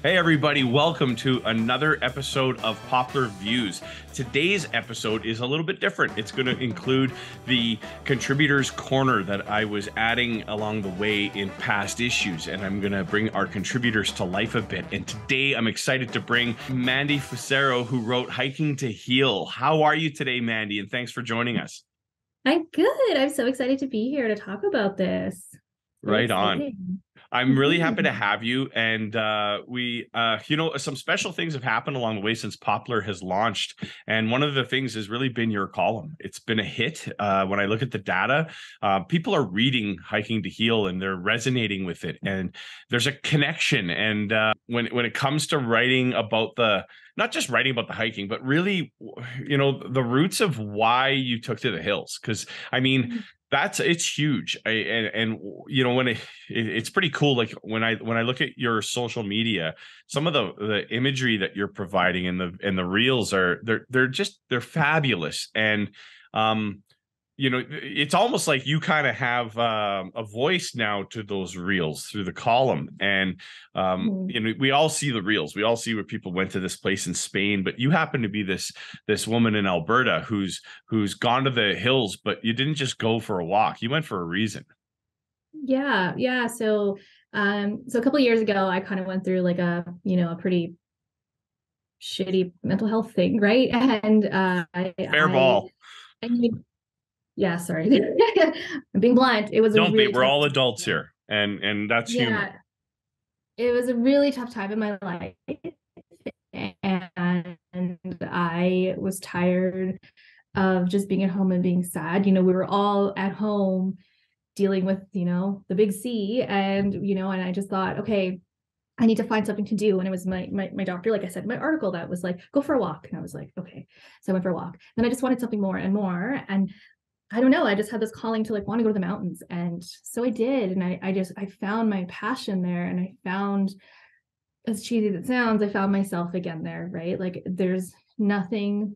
Hey everybody, welcome to another episode of Poplar Views. Today's episode is a little bit different. It's going to include the contributors corner that I was adding along the way in past issues, and I'm going to bring our contributors to life a bit. And today I'm excited to bring Mandi Fusaro, who wrote Hiking to Heal. How are you today, Mandi? And thanks for joining us. I'm good. I'm so excited to be here to talk about this. Very Right on. exciting. I'm really happy to have you. And some special things have happened along the way since Poplar has launched. And one of the things has really been your column. It's been a hit. When I look at the data, people are reading Hiking to Heal and they're resonating with it. And there's a connection. And when it comes to writing about not just writing about the hiking, but really, the roots of why you took to the hills. Because I mean, it's huge. It's pretty cool. Like when I look at your social media, some of the imagery that you're providing and the reels they're fabulous. And it's almost like you kind of have a voice now to those reels through the column. And we all see the reels. We all see where people went to this place in Spain, but you happen to be this woman in Alberta who's gone to the hills, but you didn't just go for a walk. You went for a reason. Yeah. So a couple of years ago, I kind of went through like a pretty shitty mental health thing, right? And Fair ball. Yeah, sorry. I'm being blunt. It was Don't really be. We're tough all adults here, and that's human. It was a really tough time in my life, and I was tired of just being at home and being sad. We were all at home dealing with, the big C, and I just thought, okay, I need to find something to do. And it was my doctor, like I said in my article, that was like, go for a walk. And I was like, okay. So I went for a walk. Then I just wanted something more and more. And I don't know, I just had this calling to like want to go to the mountains. And so I did. And I found my passion there. And I found, as cheesy as it sounds, I found myself again there, right? Like there's nothing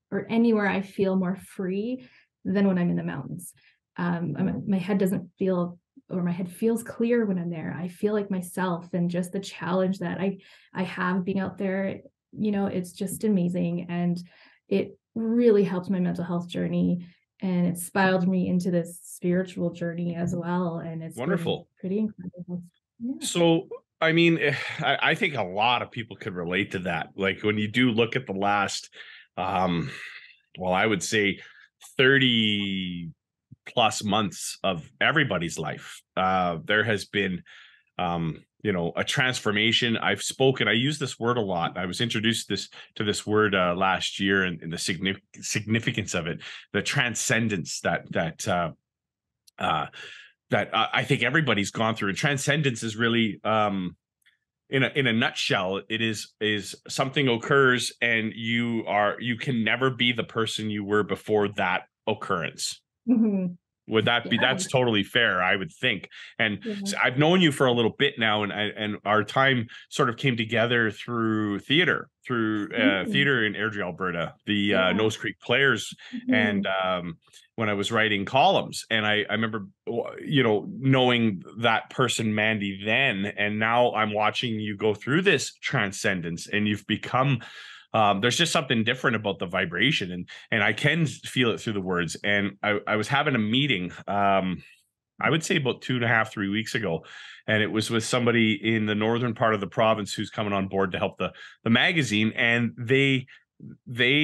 or anywhere I feel more free than when I'm in the mountains. My head doesn't feel, or my head feels clear when I'm there. I feel like myself, and just the challenge that I have being out there, it's just amazing. And it really helped my mental health journey. And it spiraled me into this spiritual journey as well. And it's Wonderful. Pretty incredible. Yeah. So, I mean, I think a lot of people could relate to that. Like when you do look at the last, I would say 30 plus months of everybody's life, there has been, a transformation. I use this word a lot. I was introduced to this word last year, and the significance of it, the transcendence that I think everybody's gone through. And transcendence is really, in a nutshell, it is something occurs and you can never be the person you were before that occurrence. Mm-hmm. Would that be, that's totally fair, I would think. And so I've known you for a little bit now, and our time sort of came together through theater in Airdrie, Alberta, the Nose Creek Players. And when I was writing columns, and I remember, knowing that person, Mandi, then, and now I'm watching you go through this transcendence, and you've become, there's just something different about the vibration, and I can feel it through the words. And I was having a meeting, I would say about 2.5-3 weeks ago, and it was with somebody in the northern part of the province who's coming on board to help the magazine. And they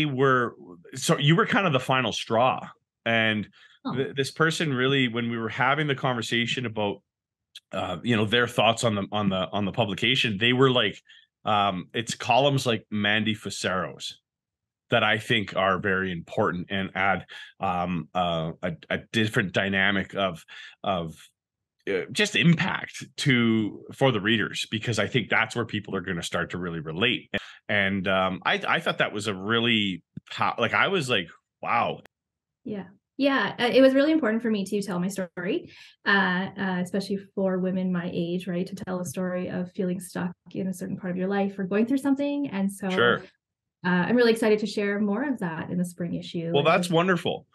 were, so you were kind of the final straw. And this person really, when we were having the conversation about their thoughts on the publication, they were like, it's columns like Mandi Fusaro's that I think are very important and add a different dynamic of just impact for the readers, because I think that's where people are going to start to really relate. And I thought that was a really, I was like, wow. Yeah, it was really important for me to tell my story, especially for women my age, right? To tell a story of feeling stuck in a certain part of your life or going through something. And so sure. I'm really excited to share more of that in the spring issue. Well, that's wonderful.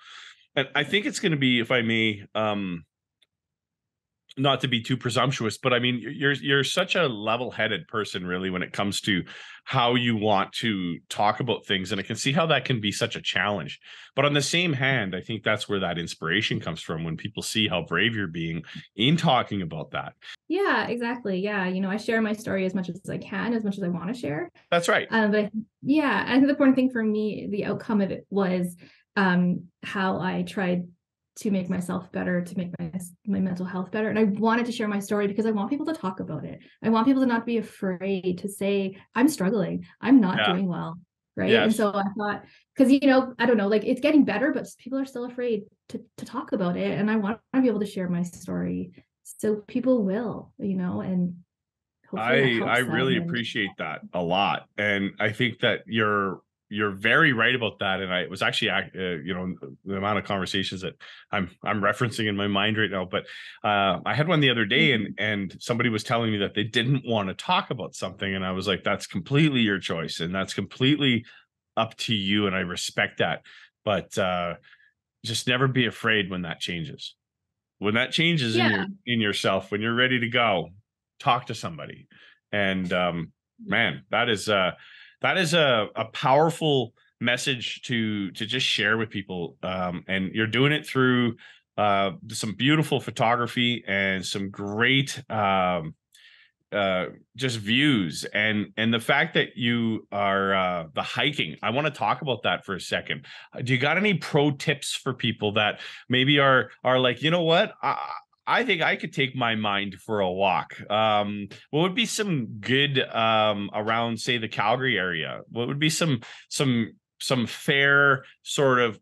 And I think it's going to be, if I may, not to be too presumptuous, but I mean, you're such a level-headed person, really, when it comes to how you want to talk about things, and I can see how that can be such a challenge. But on the same hand, I think that's where that inspiration comes from, when people see how brave you're being in talking about that. Yeah, exactly. Yeah, I share my story as much as I can, as much as I want to share. That's right. But yeah, I think the important thing for me, the outcome of it was how I tried to make myself better, to make my mental health better. And I wanted to share my story because I want people to talk about it. I want people to not be afraid to say, I'm struggling, I'm not doing well. Right. Yes. And so I thought, because, I don't know, like it's getting better, but people are still afraid to talk about it. And I want to be able to share my story so people will, and hopefully I really appreciate that a lot. And I think that you're very right about that. And it was actually, the amount of conversations that I'm referencing in my mind right now. But I had one the other day, and somebody was telling me that they didn't want to talk about something, and I was like, that's completely your choice, and that's completely up to you, and I respect that. But just never be afraid when that changes. When that changes in yourself, when you're ready to go, talk to somebody. And man, that is a powerful message to just share with people. And you're doing it through some beautiful photography and some great just views, and the fact that you are the hiking. I want to talk about that for a second. Do you got any pro tips for people that maybe are like, you know what, I think I could take my mind for a walk? What would be some good around, say, the Calgary area? What would be some fair, sort of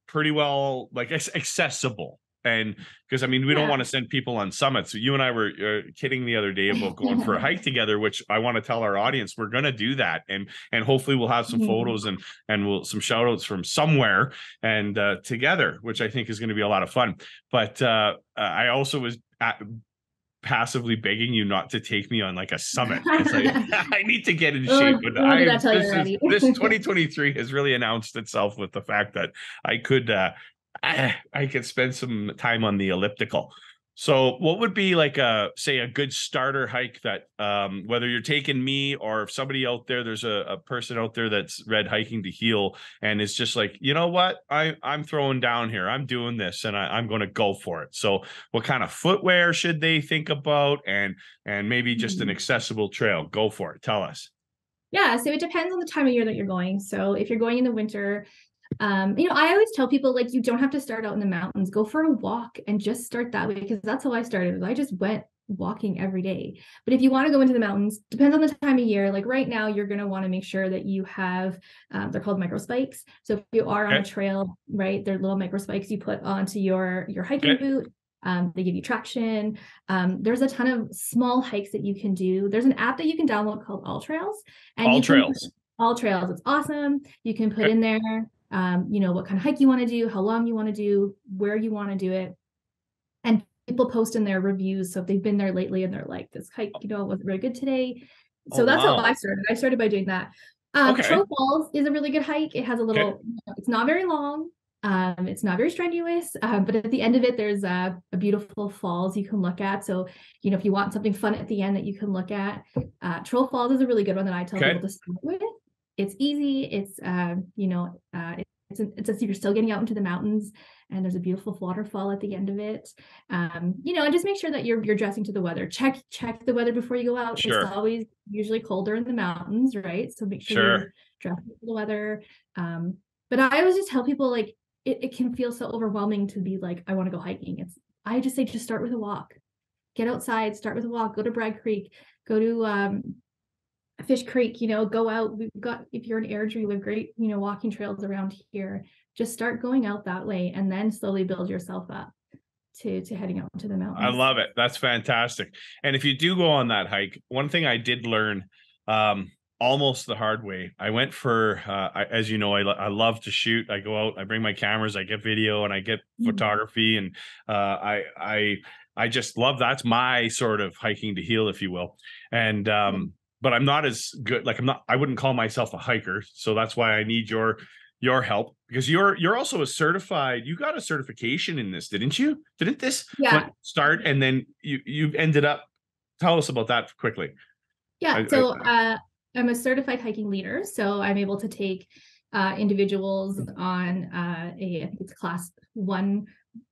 pretty well, like, accessible? And because I mean, we don't want to send people on summits. You and I were kidding the other day about going for a hike together, which I want to tell our audience we're going to do that, and hopefully we'll have some photos and we'll some shout outs from somewhere and together, which I think is going to be a lot of fun. But I also was passively begging you not to take me on like a summit. It's like, I need to get in shape. But this 2023 has really announced itself with the fact that I could spend some time on the elliptical. So what would be like say a good starter hike that whether you're taking me or if somebody out there, there's a person out there that's read Hiking to Heal and is just like, you know what, I'm throwing down here, I'm doing this, and I'm going to go for it. So what kind of footwear should they think about, and maybe just an accessible trail? Go for it. Tell us. Yeah, so it depends on the time of year that you're going. So if you're going in the winter, I always tell people, like, you don't have to start out in the mountains. Go for a walk and just start that way, because that's how I started. I just went walking every day. But if you want to go into the mountains, depends on the time of year. Like right now, you're going to want to make sure that you have, they're called micro spikes. So if you are on a trail, right, they're little micro spikes you put onto your hiking boot. They give you traction. There's a ton of small hikes that you can do. There's an app that you can download called All Trails. And All Trails. It's awesome. You can put in there what kind of hike you want to do, how long you want to do, where you want to do it. And people post in their reviews. So if they've been there lately and they're like, this hike, wasn't very good today. So that's how I started. I started by doing that. Troll Falls is a really good hike. It has a little, it's not very long. It's not very strenuous, but at the end of it, there's a beautiful falls you can look at. So, if you want something fun at the end that you can look at, Troll Falls is a really good one that I tell people to start with. It's easy. It's it's you're still getting out into the mountains, and there's a beautiful waterfall at the end of it. And just make sure that you're dressing to the weather. Check the weather before you go out. It's always usually colder in the mountains, right? So make sure you're dressing for the weather. But I always just tell people, like, it can feel so overwhelming to be like, I want to go hiking. I just say, just start with a walk. Get outside, start with a walk. Go to Bragg Creek. Go to Fish Creek, go out. We've got, if you're in Airdrie, we have great, walking trails around here. Just start going out that way, and then slowly build yourself up to heading out to the mountains. I love it. That's fantastic. And if you do go on that hike, one thing I did learn almost the hard way, I went for, as you know, I love to shoot. I go out, I bring my cameras, I get video, and I get photography. And I just love, that's my sort of hiking to heal, if you will. And, but I'm not as good. Like I wouldn't call myself a hiker. So that's why I need your your help, because you're also a certified, you got a certification in this, didn't you? Didn't this Yeah. start and then you ended up, tell us about that quickly. Yeah. So I'm a certified hiking leader. So I'm able to take individuals on I think it's class 1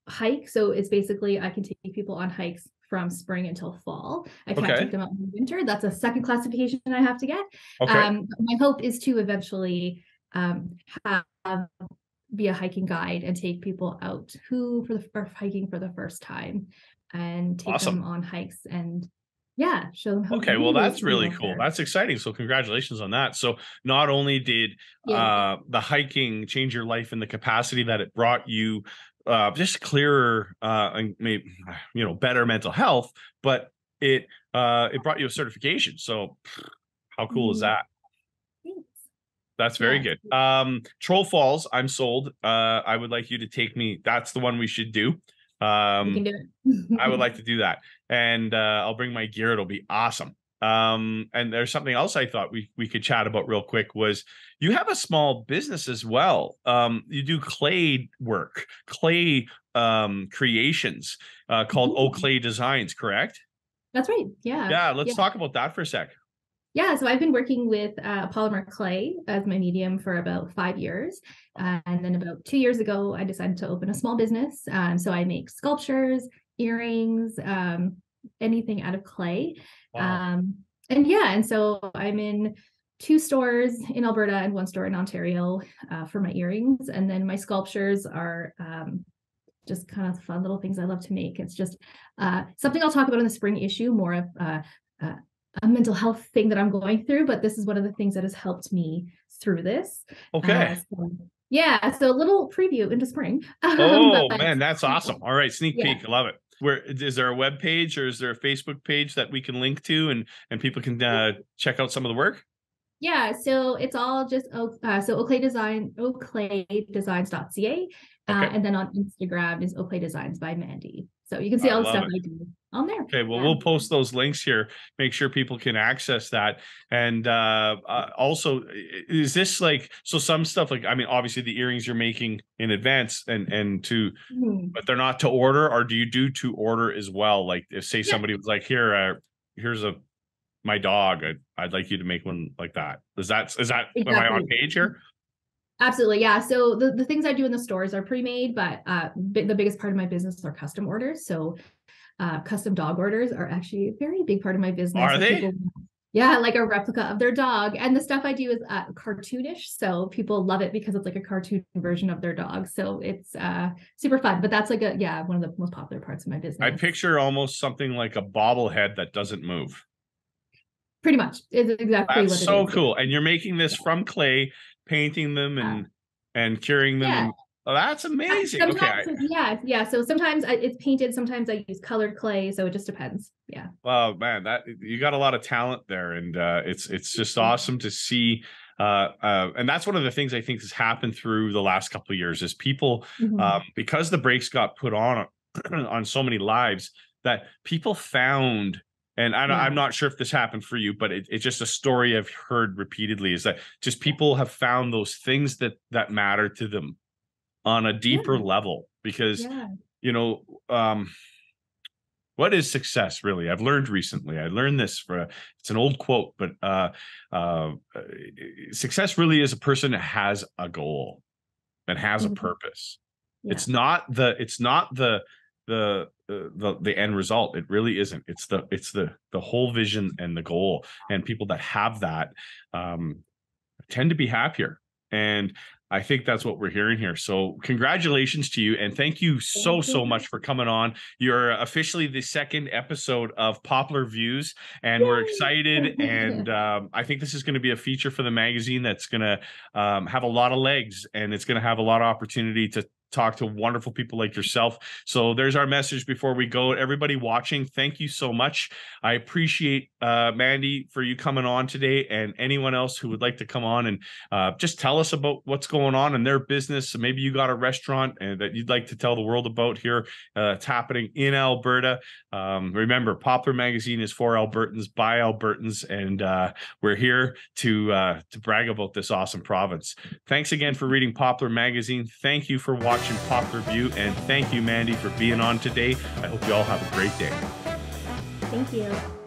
hike. So it's basically I can take people on hikes from spring until fall. I can't take them out in the winter. That's a second classification I have to get. My hope is to eventually be a hiking guide and take people out who are hiking for the first time and take them on hikes and show them how well, that's really cool. That's exciting. So congratulations on that. So not only did the hiking change your life in the capacity that it brought you just clearer and maybe better mental health, but it brought you a certification. So how cool is that? That's very good. Troll Falls, I'm sold. I would like you to take me. That's the one we should do. We can do it. I would like to do that. And I'll bring my gear. It'll be awesome. And there's something else I thought we could chat about real quick was you have a small business as well. You do clay work, clay creations called Oclay Designs, correct? That's right. Yeah. Yeah. Let's talk about that for a sec. Yeah, so I've been working with polymer clay as my medium for about 5 years. And then about 2 years ago, I decided to open a small business. So I make sculptures, earrings, anything out of clay. Wow. And so I'm in 2 stores in Alberta and 1 store in Ontario for my earrings. And then my sculptures are just kind of fun little things I love to make. It's just something I'll talk about in the spring issue, more of a mental health thing that I'm going through, but this is one of the things that has helped me through this. Okay. So a little preview into spring. Man, that's awesome. All right, sneak peek. I love it. Where is there a web page or is there a Facebook page that we can link to and people can check out some of the work? Yeah, so it's all just oclaydesigns.ca. And then on Instagram is Poplar Designs by Mandi. So you can see all the stuff I do on there. Okay, well, we'll post those links here. Make sure people can access that. And also, is this like, so some stuff like, I mean, obviously the earrings you're making in advance and to, but they're not to order, or do you do to order as well? Like if say somebody was like, here's my dog, I'd like you to make one like that. Is that exactly. Am I on page here? Absolutely. Yeah. So the things I do in the stores are pre-made, but the biggest part of my business are custom orders. So custom dog orders are actually a very big part of my business. Are they? Like a replica of their dog. And the stuff I do is cartoonish. So people love it because it's like a cartoon version of their dog. So it's super fun. But that's like one of the most popular parts of my business. I picture almost something like a bobblehead that doesn't move. Pretty much. It's exactly what it is. So cool. And you're making this from clay, painting them and curing them. And, that's amazing. So sometimes it's painted, sometimes I use colored clay, so it just depends. Yeah. Well, man, that you got a lot of talent there, and it's just awesome to see. And that's one of the things I think has happened through the last couple of years is people, because the brakes got put on so many lives, that people found. And I'm not sure if this happened for you, but it's just a story I've heard repeatedly is that just people have found those things that matter to them on a deeper level, because, what is success really? I've learned recently, I learned this it's an old quote, but success really is a person that has a goal and has a purpose. It's not the end result. It really isn't. It's the whole vision and the goal, and people that have that tend to be happier. And I think that's what we're hearing here. So congratulations to you. And thank you so much for coming on. You're officially the 2nd episode of PoplarViews, and we're excited. And I think this is going to be a feature for the magazine that's going to have a lot of legs, and it's going to have a lot of opportunity talk to wonderful people like yourself. So there's our message before we go. Everybody watching, thank you so much. I appreciate Mandi for you coming on today, and anyone else who would like to come on and just tell us about what's going on in their business. So maybe you got a restaurant that you'd like to tell the world about here. It's happening in Alberta. Remember, Poplar Magazine is for Albertans by Albertans, and we're here to brag about this awesome province. Thanks again for reading Poplar Magazine. Thank you for watching Poplar View, and thank you, Mandi, for being on today. I hope you all have a great day. Thank you.